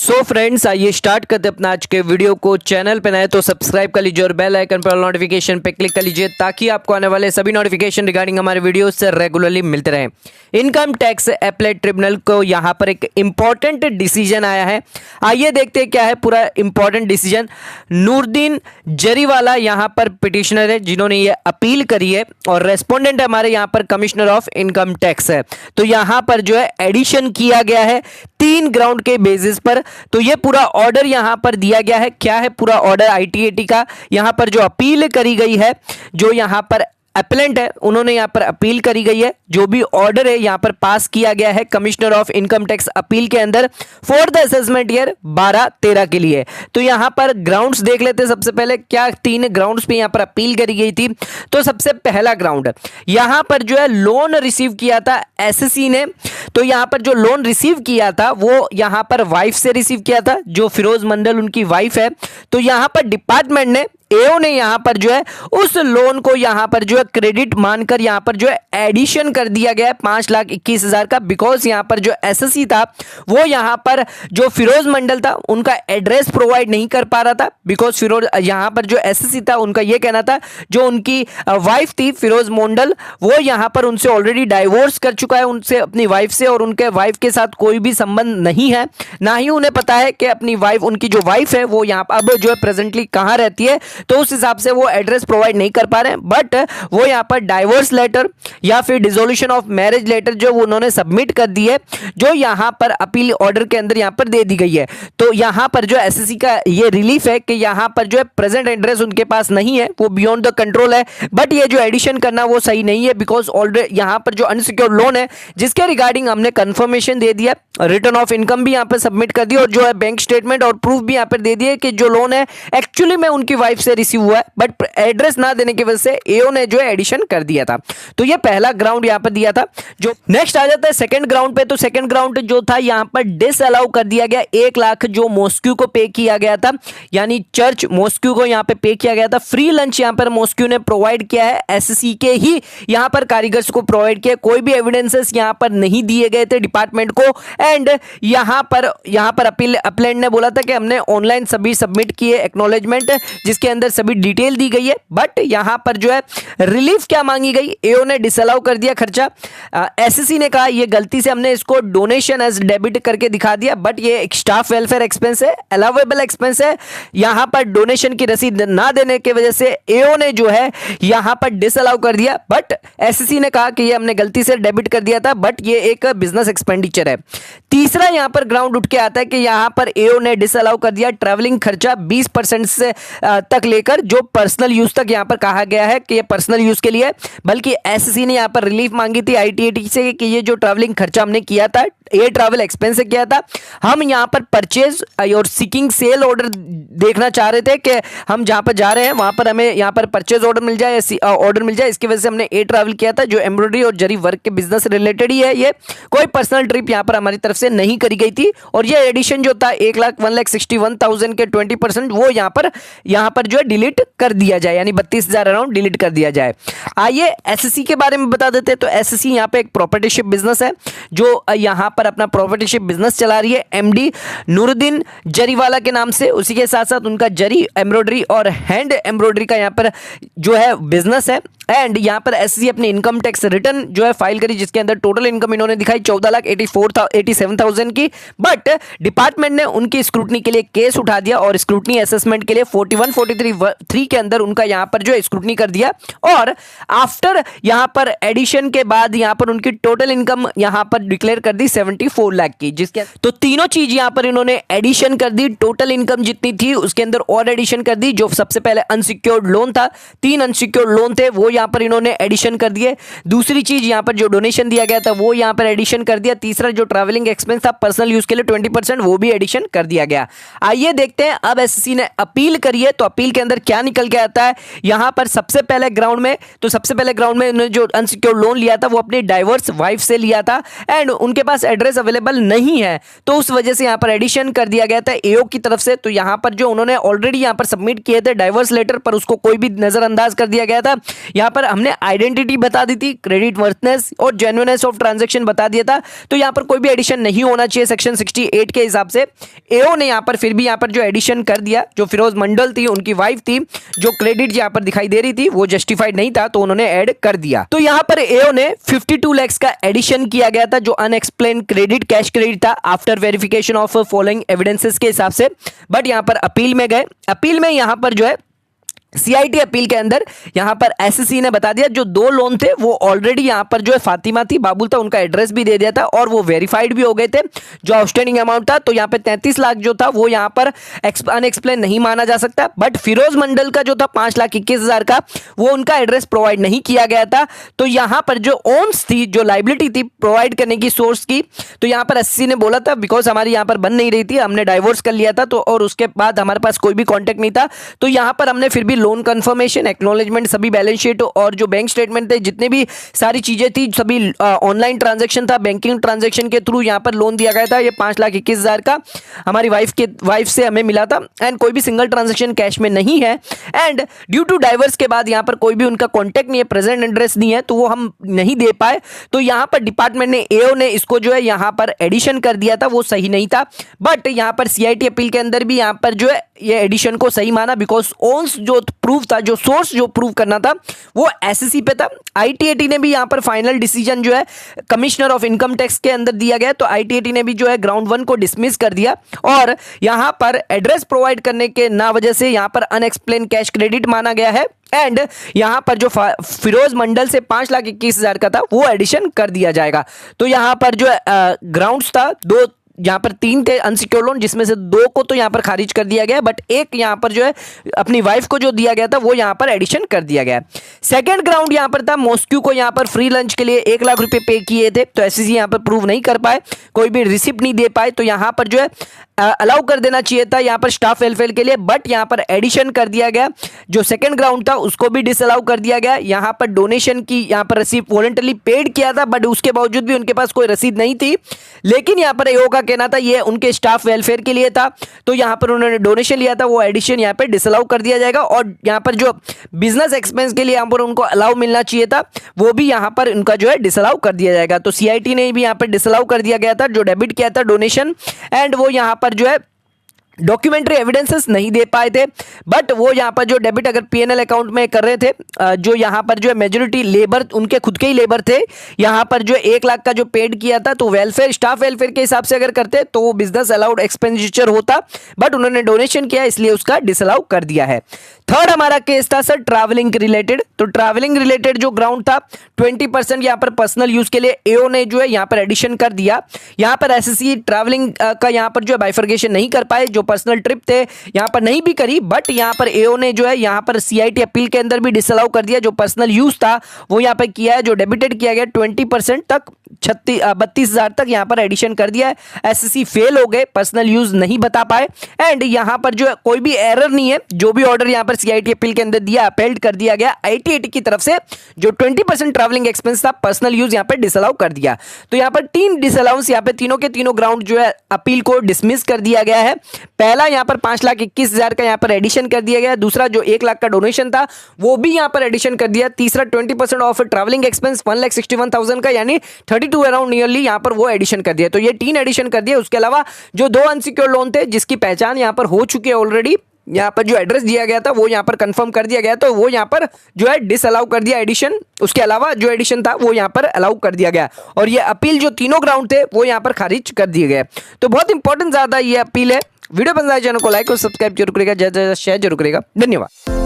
So friends, आइए start करते अपना आज के वीडियो को। चैनल पे नए तो सब्सक्राइब कर लीजिए और बेल आइकन पर नोटिफिकेशन पे क्लिक कर लीजिए ताकि आपको आने वाले सभी नोटिफिकेशन रिगार्डिंग हमारे वीडियो से रेगुलरली मिलते रहें। इनकम टैक्स अपीलेट ट्रिब्यूनल को यहाँ पर एक इंपॉर्टेंट डिसीजन आया है। आइए देखते हैं क्या है पूरा इंपॉर्टेंट डिसीजन। नूरदीन जरीवाला यहाँ पर पिटिशनर है जिन्होंने ये अपील करी है और रेस्पोंडेंट हमारे यहाँ पर कमिश्नर ऑफ इनकम टैक्स है। तो यहाँ पर जो है एडिशन किया गया है 3 ग्राउंड के बेसिस पर। तो ये पूरा ऑर्डर यहां पर दिया गया है। क्या है पूरा ऑर्डर आईटीएटी का? यहां पर जो अपील करी गई है, जो यहां पर अपीलेंट है उन्होंने यहां पर अपील करी गई है। जो भी ऑर्डर है यहां पर पास किया गया है commissioner of income tax appeal के अंदर फॉर द असेसमेंट ईयर 12-13 के लिए। तो यहां पर ग्राउंड्स देख लेते हैं। सबसे पहले क्या 3 ग्राउंड्स पे यहां पर अपील करी गई थी। तो सबसे पहला ग्राउंड यहां पर जो है लोन रिसीव किया था एसएससी ने। तो यहां पर जो लोन रिसीव किया था वो यहां पर वाइफ से रिसीव किया था, जो फिरोज मंडल उनकी वाइफ है। तो यहां पर डिपार्टमेंट ने एओ ने यहां पर जो है उस लोन को यहां पर जो है क्रेडिट मानकर यहां पर जो है एडिशन कर दिया गया है 5,21,000 का। बिकॉज यहां पर जो एसएससी था वो यहां पर जो फिरोज मंडल था उनका एड्रेस प्रोवाइड नहीं कर पा रहा था। बिकॉज फिरोज यहां पर जो एसएससी था उनका यह कहना था जो उनकी वाइफ थी फिरोज मंडल वो यहां पर उनसे ऑलरेडी डाइवोर्स कर चुका है, उनसे अपनी वाइफ से, और उनके वाइफ के साथ कोई भी संबंध नहीं है। ना ही उन्हें पता है कि अपनी वाइफ, उनकी जो वाइफ है वो यहां पर अब जो है प्रेजेंटली कहां रहती है। तो उस हिसाब से वो एड्रेस प्रोवाइड नहीं कर पा रहे हैं। बट वो यहां पर डाइवोर्स लेटर या फिर डिसोल्यूशन ऑफ मैरिज लेटर जो उन्होंने सबमिट कर दी है, जो यहां पर अपील ऑर्डर के अंदर यहां पर दे दी गई है। तो यहां पर जो एसएससी का ये रिलीफ है कि यहां पर जो है प्रेजेंट एड्रेस उनके पास नहीं है, वो बियॉन्ड द कंट्रोल है। बट ये जो एडिशन करना वो सही नहीं है। बिकॉज ऑलरेडी यहां पर जो अनसिक्योर्ड लोन है जिसके रिगार्डिंग हमने कंफर्मेशन दे दिया, रिटर्न ऑफ इनकम भी यहां पर सबमिट कर दी और जो है बैंक स्टेटमेंट और प्रूफ भी यहां पर दे दिए कि जो लोन है एक्चुअली में उनकी वाइफ से रिसीव हुआ है, बट एड्रेस ना देने की वजह से एओ ने जो है एडिशन कर दिया था। तो ये पहला ग्राउंड यहां पर दिया था। जो नेक्स्ट आ जाता है सेकंड ग्राउंड पे। तो सेकंड ग्राउंड जो था यहां पर डिसअलाउ कर दिया गया 1 लाख जो मॉस्क्यू को पे किया गया था, यानी चर्च मॉस्क्यू को यहां पे पे किया गया था। फ्री लंच यहां पर मॉस्क्यू ने प्रोवाइड किया है, एसएससी के ही यहां पर कारीगर्स को प्रोवाइड किया। कोई भी एविडेंसेस यहां पर नहीं दिए गए थे डिपार्टमेंट को। एंड यहां पर अपीलेंट ने बोला था कि हमने ऑनलाइन सभी सबमिट किए एक्नॉलेजमेंट जिसके अंदर सभी डिटेल दी गई है। बट यहां पर जो है रिलीफ क्या मांगी गई, एओ ने डिसअलाउ कर दिया खर्चा। एसएससी ने कहा ये गलती से हमने इसको डोनेशन एज डेबिट करके दिखा दिया, बट ये एक स्टाफ वेलफेयर एक्सपेंस है, अलाउएबल एक्सपेंस है। यहां पर डोनेशन की रसीद ना देने की वजह से एओ ने जो है यहां पर डिसअलाउ कर दिया। बट एसएससी ने कहा कि ये हमने गलती से डेबिट कर दिया था, बट ये एक बिजनेस एक्सपेंडिचर है। तीसरा यहां पर ग्राउंड उठ के आता है कि यहां पर एओ ने डिसअलाउ कर दिया ट्रैवलिंग खर्चा 20% से तक लेकर जो पर्सनल यूज तक यहां पर कहा गया है कि ये पर्सनल यूज के लिए। बल्कि एसएससी ने यहां पर रिलीफ मांगी थी आईटीएटी से कि ये जो ट्रैवलिंग खर्चा हमने किया था ये ट्रैवल एक्सपेंस से किया था, हम यहां पर परचेज और सीकिंग सेल ऑर्डर देखना चाह रहे थे कि हम जहां पर जा रहे हैं वहां पर हमें यहां पर परचेज ऑर्डर मिल जाए, ऑर्डर मिल जाए। इसकी वजह से हमने ये ट्रैवल किया था जो एम्ब्रॉयडरी और जरी वर्क के बिजनेस रिलेटेड ही है। ये कोई पर्सनल ट्रिप यहां पर हमारी तरफ से नहीं करी गई थी। और ये एडिशन जो था 1,61,61,000 के 20% वो यहां पर जो है डिलीट कर दिया जाए, यानी 32,000 अराउंड डिलीट कर दिया जाए। आइए एसएससी के बारे में बता देते हैं। तो एसएससी यहां पे एक प्रॉपर्टीशिप बिजनेस है जो यहां पर अपना प्रॉपर्टीशिप बिजनेस चला रही है एमडी नूरदीन जरीवाला के नाम से। उसी के साथ साथ उनका जरी एम्ब्रॉयडरी और हैंड एम्ब्रॉयडरी का यहां पर जो है बिजनेस है। एंड यहां पर एसएससी अपनी इनकम टैक्स रिटर्न जो है फाइल करी जिसके अंदर टोटल इनकम इन्होंने दिखाई 14,87,000 की। बट डिपार्टमेंट ने उनकी स्क्रूटनी के लिए केस उठा दिया और स्क्रूटनी असेसमेंट के लिए 4143 के अंदर उनका यहां पर जो स्क्रूटनी कर दिया। और आफ्टर यहां पर एडिशन के बाद यहां पर उनकी टोटल इनकम यहां पर डिक्लेयर कर दी 74 लाख की, जिसके तो तीनों चीज यहां पर इन्होंने एडिशन कर दी। टोटल इनकम जितनी थी उसके अंदर और एडिशन कर दी। जो सबसे पहले अनसिक्योर्ड लोन था, 3 अनसिक्योर्ड लोन थे, वो यहां पर इन्होंने एडिशन कर दिए। दूसरी चीज यहां पर जो डोनेशन दिया गया था वो यहां पर एडिशन कर दिया। तीसरा जो ट्रैवलिंग एक्सपेंस था पर्सनल यूज के लिए 20% वो भी एडिशन कर दिया गया। आइए देखते हैं अब एसएससी ने अपील करी है तो अपील के अंदर क्या निकल के आता है। यहां पर सबसे पहले ग्राउंड में उन्होंने जो अनसिक्योर्ड लोन लिया था वो अपनी डाइवर्स वाइफ से लिया था एंड उनके पास एड्रेस अवेलेबल नहीं है, तो उस वजह से यहां पर एडिशन कर दिया गया था एओ की तरफ से। तो यहां पर जो उन्होंने ऑलरेडी यहां पर सबमिट किए थे डाइवर्स लेटर पर उसको कोई भी नजरअंदाज कर दिया गया था। यहाँ पर हमने आइडेंटिटी बता दी थी, क्रेडिट वर्थनेस और जेन्युइननेस ऑफ ट्रांजैक्शन बता दिया था। तो यहाँ पर कोई भी एडिशन नहीं होना चाहिए सेक्शन 68 के हिसाब से। एओ ने यहाँ पर फिर भी यहाँ पर जो एडिशन कर दिया, जो फिरोज मंडल थी उनकी वाइफ थी, जो क्रेडिट यहाँ पर दिखाई दे रही थी वो जस्टिफाइड नहीं था, तो उन्होंने ऐड कर दिया। तो यहाँ पर एओ ने 52 लाख का एडिशन किया गया था, जो अनएक्सप्लेन क्रेडिट कैश क्रेडिट था after verification of following evidences के हिसाब से। बट यहाँ पर अपील में गए, अपील में यहाँ पर जो है सीआईटी अपील के अंदर यहां पर एसएससी ने बता दिया जो 2 लोन थे वो ऑलरेडी यहां पर जो है फातिमा थी, बाबुल था, उनका एड्रेस भी दे दिया था और वो वेरीफाइड भी हो गए थे जो आउटस्टैंडिंग अमाउंट था। तो यहां पे 33 लाख जो था वो यहां पर अनएक्सप्लेन नहीं माना जा सकता। बट फिरोज मंडल का जो था 5,21,000 का, वो उनका एड्रेस प्रोवाइड नहीं किया गया था। तो यहां पर जो ओन्स थी, जो लाइबिलिटी थी प्रोवाइड करने की सोर्स की, तो यहां पर एसएससी ने बोला था बिकॉज हमारी यहां पर बन नहीं रही थी, हमने डाइवोर्स कर लिया था, तो और उसके बाद हमारे पास कोई भी कॉन्टेक्ट नहीं था, तो यहां पर हमने फिर भी लोन कंफर्मेशन, एक्नॉलेजमेंट, सभी बैलेंस शीट और जो बैंक स्टेटमेंट थे, जितने भी सारी चीजें थी, सभी ऑनलाइन ट्रांजैक्शन था, बैंकिंग ट्रांजैक्शन के थ्रू यहां पर लोन दिया गया था। ये 5,21,000 का हमारी वाइफ से हमें मिला था एंड कोई भी सिंगल ट्रांजैक्शन कैश में नहीं है। एंड ड्यू टू डाइवर्स के बाद यहां पर कोई भी उनका कॉन्टेक्ट नहीं है, प्रेजेंट एड्रेस नहीं है, तो वो हम नहीं दे पाए। तो यहां पर डिपार्टमेंट ने, एओ ने इसको जो है यहां पर एडिशन कर दिया था, वो सही नहीं था। बट यहां पर सीआईटी अपील के अंदर भी यहां पर जो है ये एडिशन को सही माना, बिकॉज ओन्स जो प्रूफ था, जो सोर्स जो प्रूव करना था वो एसएससी पे था। आईटीएटी ने भी यहां पर फाइनल डिसीजन जो है कमिश्नर ऑफ इनकम टैक्स के अंदर दिया गया, तो आईटीएटी ने भी जो है ग्राउंड 1 को डिसमिस कर दिया और यहां पर एड्रेस प्रोवाइड करने के ना वजह से यहां पर अनएक्सप्लेन कैश क्रेडिट माना गया है। एंड यहां पर जो फिरोज मंडल से 5,21,000 का था वो एडिशन कर दिया जाएगा। तो यहां पर जो ग्राउंड्स था, 2 यहां पर 3 थे अनसिक्योर्ड लोन, जिसमें से 2 को तो यहां पर खारिज कर दिया गया, बट एक यहां पर जो है अपनी वाइफ को जो दिया गया था वो यहां पर एडिशन कर दिया गया। सेकंड ग्राउंड यहां पर था, मॉस्क्यू को यहां पर फ्री लंच के लिए 1 लाख रुपए पे किए थे, तो एसएससी यहां पर प्रूव नहीं कर पाए, कोई भी रिसिप्ट नहीं दे पाए, तो यहां पर जो है अलाउ कर देना चाहिए था यहां पर स्टाफ वेलफेयर के लिए, बट यहां पर एडिशन कर दिया गया। जो सेकंड ग्राउंड था उसको भी डिसअलाउ कर दिया गया। यहां पर डोनेशन की यहां पर रसीद वॉलंटरली पेड किया था, बट उसके बावजूद भी उनके पास कोई रसीद नहीं थी, लेकिन यहां पर एओ का कहना था ये उनके स्टाफ वेलफेयर के लिए था, तो यहां पर उन्होंने डोनेशन लिया था, वो एडिशन यहां पर डिसअलाउ कर दिया जाएगा। और यहां पर जो बिजनेस एक्सपेंस के लिए यहां पर उनको अलाउ मिलना चाहिए था, वो भी यहां पर उनका जो है डिसअलाउ कर दिया जाएगा। तो सीआईटी ने भी यहां पर डिसअलाउ कर दिया गया था जो डेबिट किया था डोनेशन, एंड वो यहां पर जो है डॉक्यूमेंट्री एविडेंसेस नहीं दे पाए थे। बट वो यहाँ पर जो डेबिट अगर पीएनएल अकाउंट में कर रहे थे, जो यहाँ पर जो है मेजोरिटी लेबर उनके खुद के ही लेबर थे, यहाँ पर जो 1 लाख का जो पेड किया था, तो वेलफेयर स्टाफ वेलफेयर के हिसाब से अगर करते तो वो बिजनेस अलाउड एक्सपेंडिचर होता, बट उन्होंने डोनेशन किया इसलिए उसका डिसअलाउ कर दिया है। थर्ड हमारा केस था सर ट्रैवलिंग रिलेटेड। तो ट्रैवलिंग रिलेटेड जो ग्राउंड था 20% यहाँ पर पर्सनल यूज के लिए एओ ने जो है यहाँ पर एडिशन कर दिया। यहाँ पर एसएससी ट्रैवलिंग का यहाँ पर जो है बाइफर्केशन नहीं कर पाए, जो पर्सनल ट्रिप थे यहाँ पर नहीं भी करी, बट यहाँ पर एओ ने जो है यहाँ पर सीआईटी अपील के अंदर भी डिसअलाउ कर दिया। जो पर्सनल यूज था वो यहाँ पर किया है, जो डेबिटेड किया गया 20% तक 32,000 तक यहाँ पर एडिशन कर दिया है। एसएससी फेल हो गए, पर्सनल यूज नहीं बता पाए, एंड यहाँ पर जो है कोई भी एरर नहीं है, जो भी ऑर्डर यहाँ पर सीआईटी अपील के अंदर दिया अपेल्ड कर दिया गया। आईटीएटी की तरफ से जो 20% ट्रैवलिंग एक्सपेंस था पर्सनल यूज यहाँ पर डिसअलाउ कर दिया। तो यहाँ पर 3 डिसअलाउंस यहाँ पे तीनों के तीनों ग्राउंड जो है अपील को डिसमिस कर दिया गया है। पहला यहाँ पर 5,21,000 का यहाँ पर एडिशन कर दिया गया, दूसरा जो 1 लाख का डोनेशन था वो भी यहाँ पर एडिशन कर दिया, तीसरा 20% ऑफ ट्रैवलिंग एक्सपेंस 1,61,000 का यानी 32 अराउंड नियरली यहाँ पर वो एडिशन कर दिया। तो ये 3 एडिशन कर दिया। उसके अलावा जो 2 अनसिक्योर्ड लोन थे जिसकी पहचान यहाँ पर हो चुकी है ऑलरेडी, यहाँ पर जो एड्रेस दिया गया था वो यहाँ पर कंफर्म कर दिया गया, तो वो यहाँ पर जो है डिसअलाउ कर दिया एडिशन। उसके अलावा जो एडिशन था वो यहाँ पर अलाउ कर दिया गया, और ये अपील जो तीनों ग्राउंड थे वो यहाँ पर खारिज कर दिए गए। तो बहुत इंपॉर्टेंट ज्यादा ये अपील है। वीडियो पसंद आए चैनल को लाइक और सब्सक्राइब जरूर करेगा, ज्यादा शेयर जरूर करेगा। धन्यवाद।